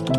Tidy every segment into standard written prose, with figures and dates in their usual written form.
El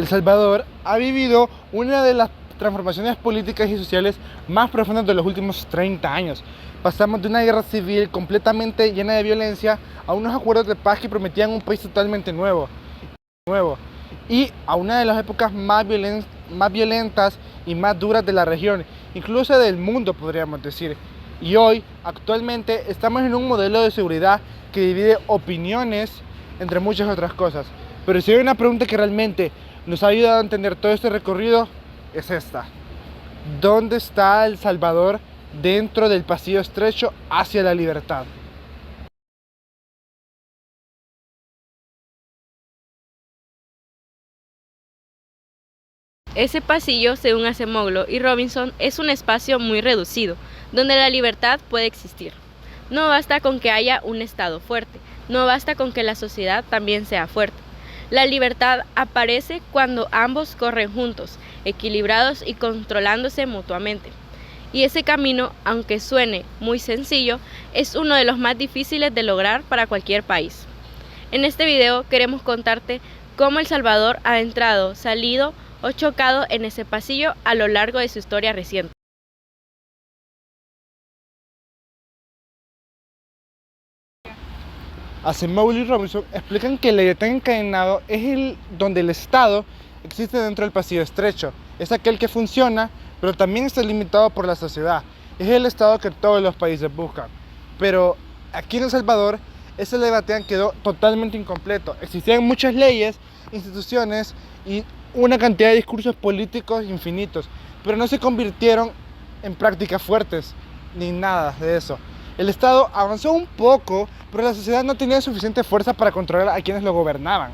Salvador ha vivido una de las transformaciones políticas y sociales más profundas de los últimos 30 años. Pasamos de una guerra civil completamente llena de violencia a unos acuerdos de paz que prometían un país totalmente nuevo y a una de las épocas más violentas y más duras de la región, incluso del mundo, podríamos decir. Y hoy, actualmente, estamos en un modelo de seguridad que divide opiniones entre muchas otras cosas. Pero si hay una pregunta que realmente nos ha ayudado a entender todo este recorrido, es esta: ¿dónde está El Salvador dentro del pasillo estrecho hacia la libertad? Ese pasillo, según Acemoglu y Robinson, es un espacio muy reducido, donde la libertad puede existir. No basta con que haya un Estado fuerte, no basta con que la sociedad también sea fuerte. La libertad aparece cuando ambos corren juntos, equilibrados y controlándose mutuamente. Y ese camino, aunque suene muy sencillo, es uno de los más difíciles de lograr para cualquier país. En este video queremos contarte cómo El Salvador ha entrado, salido o chocado en ese pasillo a lo largo de su historia reciente. Acemoglu y Robinson explican que el Leviatán encadenado es donde el Estado existe dentro del pasillo estrecho. Es aquel que funciona, pero también está limitado por la sociedad. Es el Estado que todos los países buscan. Pero aquí en El Salvador, ese Leviatán quedó totalmente incompleto. Existían muchas leyes, instituciones y una cantidad de discursos políticos infinitos, pero no se convirtieron en prácticas fuertes, ni nada de eso. El Estado avanzó un poco, pero la sociedad no tenía suficiente fuerza para controlar a quienes lo gobernaban.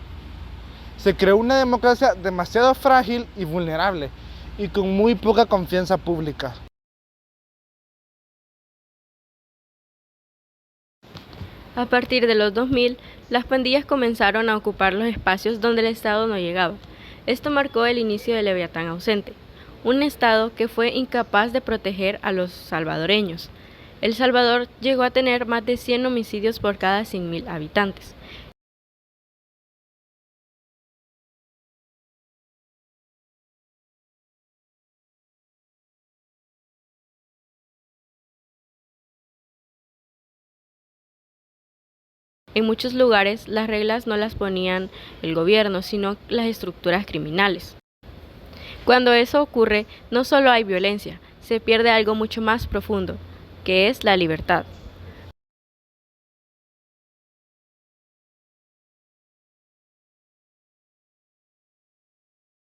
Se creó una democracia demasiado frágil y vulnerable, y con muy poca confianza pública. A partir de los 2000, las pandillas comenzaron a ocupar los espacios donde el Estado no llegaba. Esto marcó el inicio del Leviatán ausente, un Estado que fue incapaz de proteger a los salvadoreños. El Salvador llegó a tener más de 100 homicidios por cada 100.000 habitantes. En muchos lugares las reglas no las ponían el gobierno, sino las estructuras criminales. Cuando eso ocurre, no solo hay violencia, se pierde algo mucho más profundo, que es la libertad.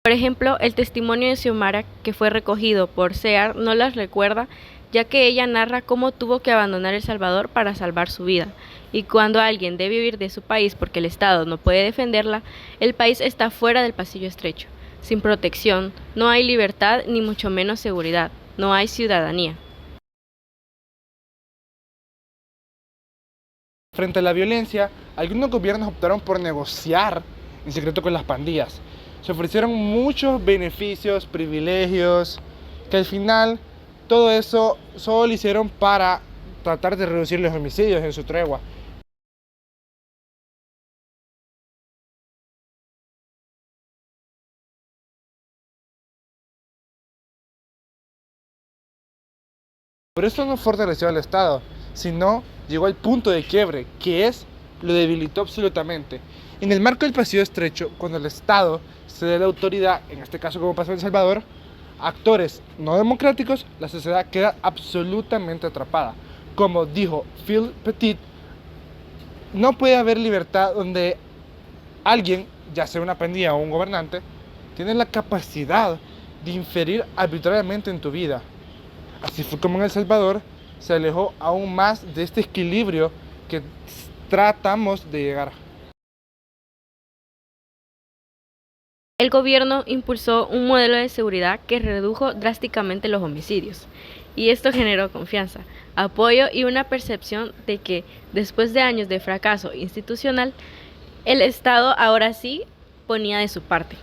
Por ejemplo, el testimonio de Xiomara, que fue recogido por SEAR, no las recuerda, ya que ella narra cómo tuvo que abandonar El Salvador para salvar su vida. Y cuando alguien debe huir de su país porque el Estado no puede defenderla, el país está fuera del pasillo estrecho. Sin protección, no hay libertad ni mucho menos seguridad, no hay ciudadanía. Frente a la violencia, algunos gobiernos optaron por negociar en secreto con las pandillas. Se ofrecieron muchos beneficios, privilegios, que al final todo eso solo lo hicieron para tratar de reducir los homicidios en su tregua. Pero esto no fortaleció al Estado, sino llegó al punto de quiebre, lo debilitó absolutamente. En el marco del pasillo estrecho, cuando el Estado cede la autoridad, en este caso como pasó en El Salvador, a actores no democráticos, la sociedad queda absolutamente atrapada. Como dijo Phil Petit, no puede haber libertad donde alguien, ya sea una pandilla o un gobernante, tiene la capacidad de inferir arbitrariamente en tu vida. Así fue como en El Salvador se alejó aún más de este equilibrio que tratamos de llegar. El gobierno impulsó un modelo de seguridad que redujo drásticamente los homicidios, y esto generó confianza, apoyo y una percepción de que, después de años de fracaso institucional, el Estado ahora sí ponía de su parte.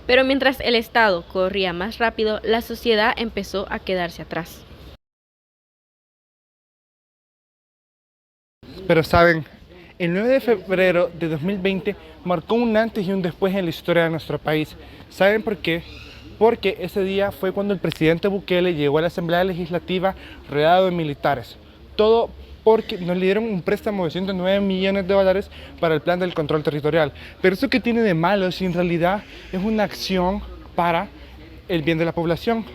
Pero mientras el Estado corría más rápido, la sociedad empezó a quedarse atrás. Pero saben, el 9 de febrero de 2020 marcó un antes y un después en la historia de nuestro país. ¿Saben por qué? Porque ese día fue cuando el presidente Bukele llegó a la Asamblea Legislativa rodeado de militares. Todo porque nos le dieron un préstamo de 109 millones de dólares para el plan del control territorial. Pero eso que tiene de malo si en realidad es una acción para el bien de la población.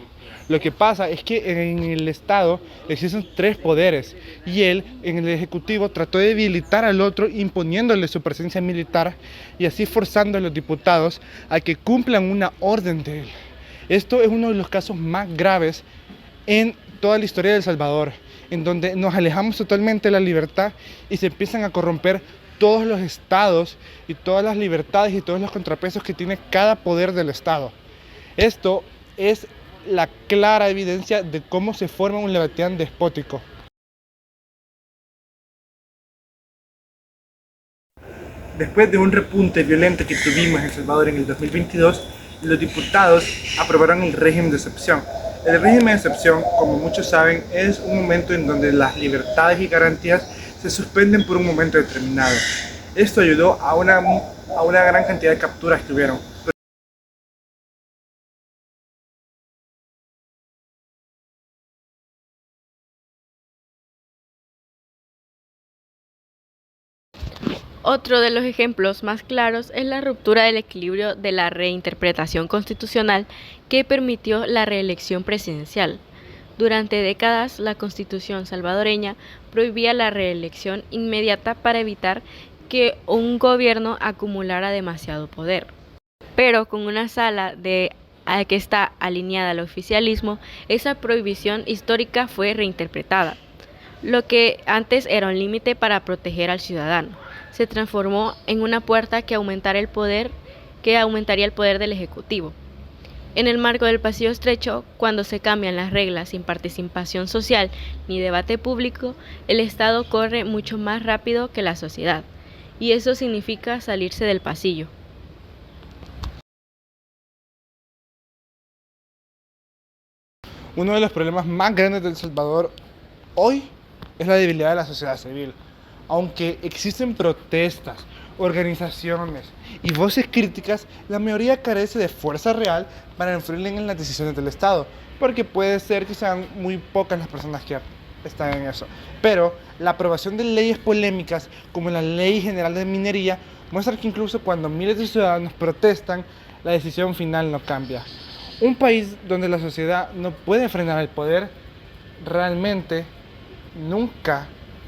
Lo que pasa es que en el Estado existen tres poderes y él, en el Ejecutivo, trató de debilitar al otro imponiéndole su presencia militar y así forzando a los diputados a que cumplan una orden de él. Esto es uno de los casos más graves en toda la historia de El Salvador, en donde nos alejamos totalmente de la libertad y se empiezan a corromper todos los estados y todas las libertades y todos los contrapesos que tiene cada poder del Estado. Esto es la clara evidencia de cómo se forma un Leviatán despótico. Después de un repunte violento que tuvimos en El Salvador en el 2022, los diputados aprobaron el régimen de excepción. El régimen de excepción, como muchos saben, es un momento en donde las libertades y garantías se suspenden por un momento determinado. Esto ayudó a una gran cantidad de capturas que hubieron. Otro de los ejemplos más claros es la ruptura del equilibrio de la reinterpretación constitucional que permitió la reelección presidencial. Durante décadas, la Constitución salvadoreña prohibía la reelección inmediata para evitar que un gobierno acumulara demasiado poder. Pero con una sala que está alineada al oficialismo, esa prohibición histórica fue reinterpretada. Lo que antes era un límite para proteger al ciudadano se transformó en una puerta que aumentaría el poder del Ejecutivo. En el marco del pasillo estrecho, cuando se cambian las reglas sin participación social ni debate público, el Estado corre mucho más rápido que la sociedad, y eso significa salirse del pasillo. Uno de los problemas más grandes de El Salvador hoy es la debilidad de la sociedad civil. Aunque existen protestas, organizaciones y voces críticas, la mayoría carece de fuerza real para influir en las decisiones del Estado, porque puede ser que sean muy pocas las personas que están en eso. Pero la aprobación de leyes polémicas, como la Ley General de Minería, muestra que incluso cuando miles de ciudadanos protestan, la decisión final no cambia. Un país donde la sociedad no puede frenar el poder, realmente nunca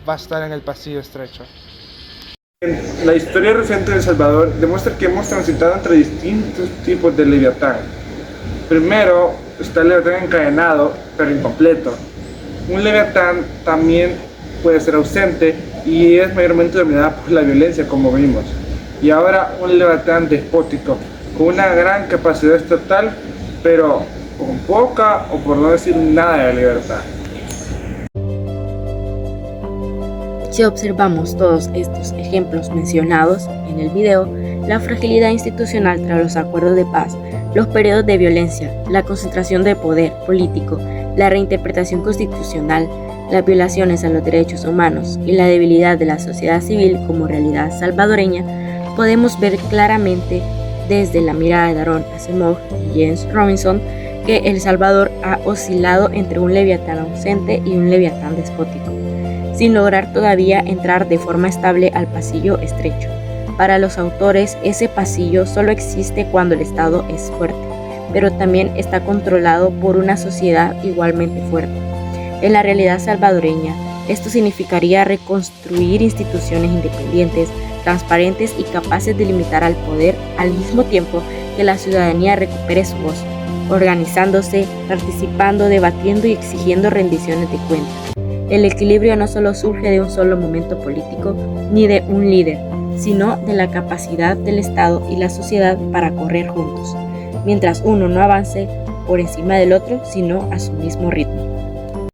va a estar en el pasillo estrecho. La historia reciente de El Salvador demuestra que hemos transitado entre distintos tipos de Leviatán. Primero está el Leviatán encadenado, pero incompleto. Un Leviatán también puede ser ausente y es mayormente dominada por la violencia, como vimos. Y ahora un Leviatán despótico, con una gran capacidad estatal, pero con poca o por no decir nada de libertad. Si observamos todos estos ejemplos mencionados en el video, la fragilidad institucional tras los acuerdos de paz, los periodos de violencia, la concentración de poder político, la reinterpretación constitucional, las violaciones a los derechos humanos y la debilidad de la sociedad civil como realidad salvadoreña, podemos ver claramente desde la mirada de Daron Acemoglu y James Robinson que El Salvador ha oscilado entre un Leviatán ausente y un Leviatán despótico, sin lograr todavía entrar de forma estable al pasillo estrecho. Para los autores, ese pasillo solo existe cuando el Estado es fuerte, pero también está controlado por una sociedad igualmente fuerte. En la realidad salvadoreña, esto significaría reconstruir instituciones independientes, transparentes y capaces de limitar al poder al mismo tiempo que la ciudadanía recupere su voz, organizándose, participando, debatiendo y exigiendo rendiciones de cuentas. El equilibrio no solo surge de un solo momento político ni de un líder, sino de la capacidad del Estado y la sociedad para correr juntos, mientras uno no avance por encima del otro, sino a su mismo ritmo.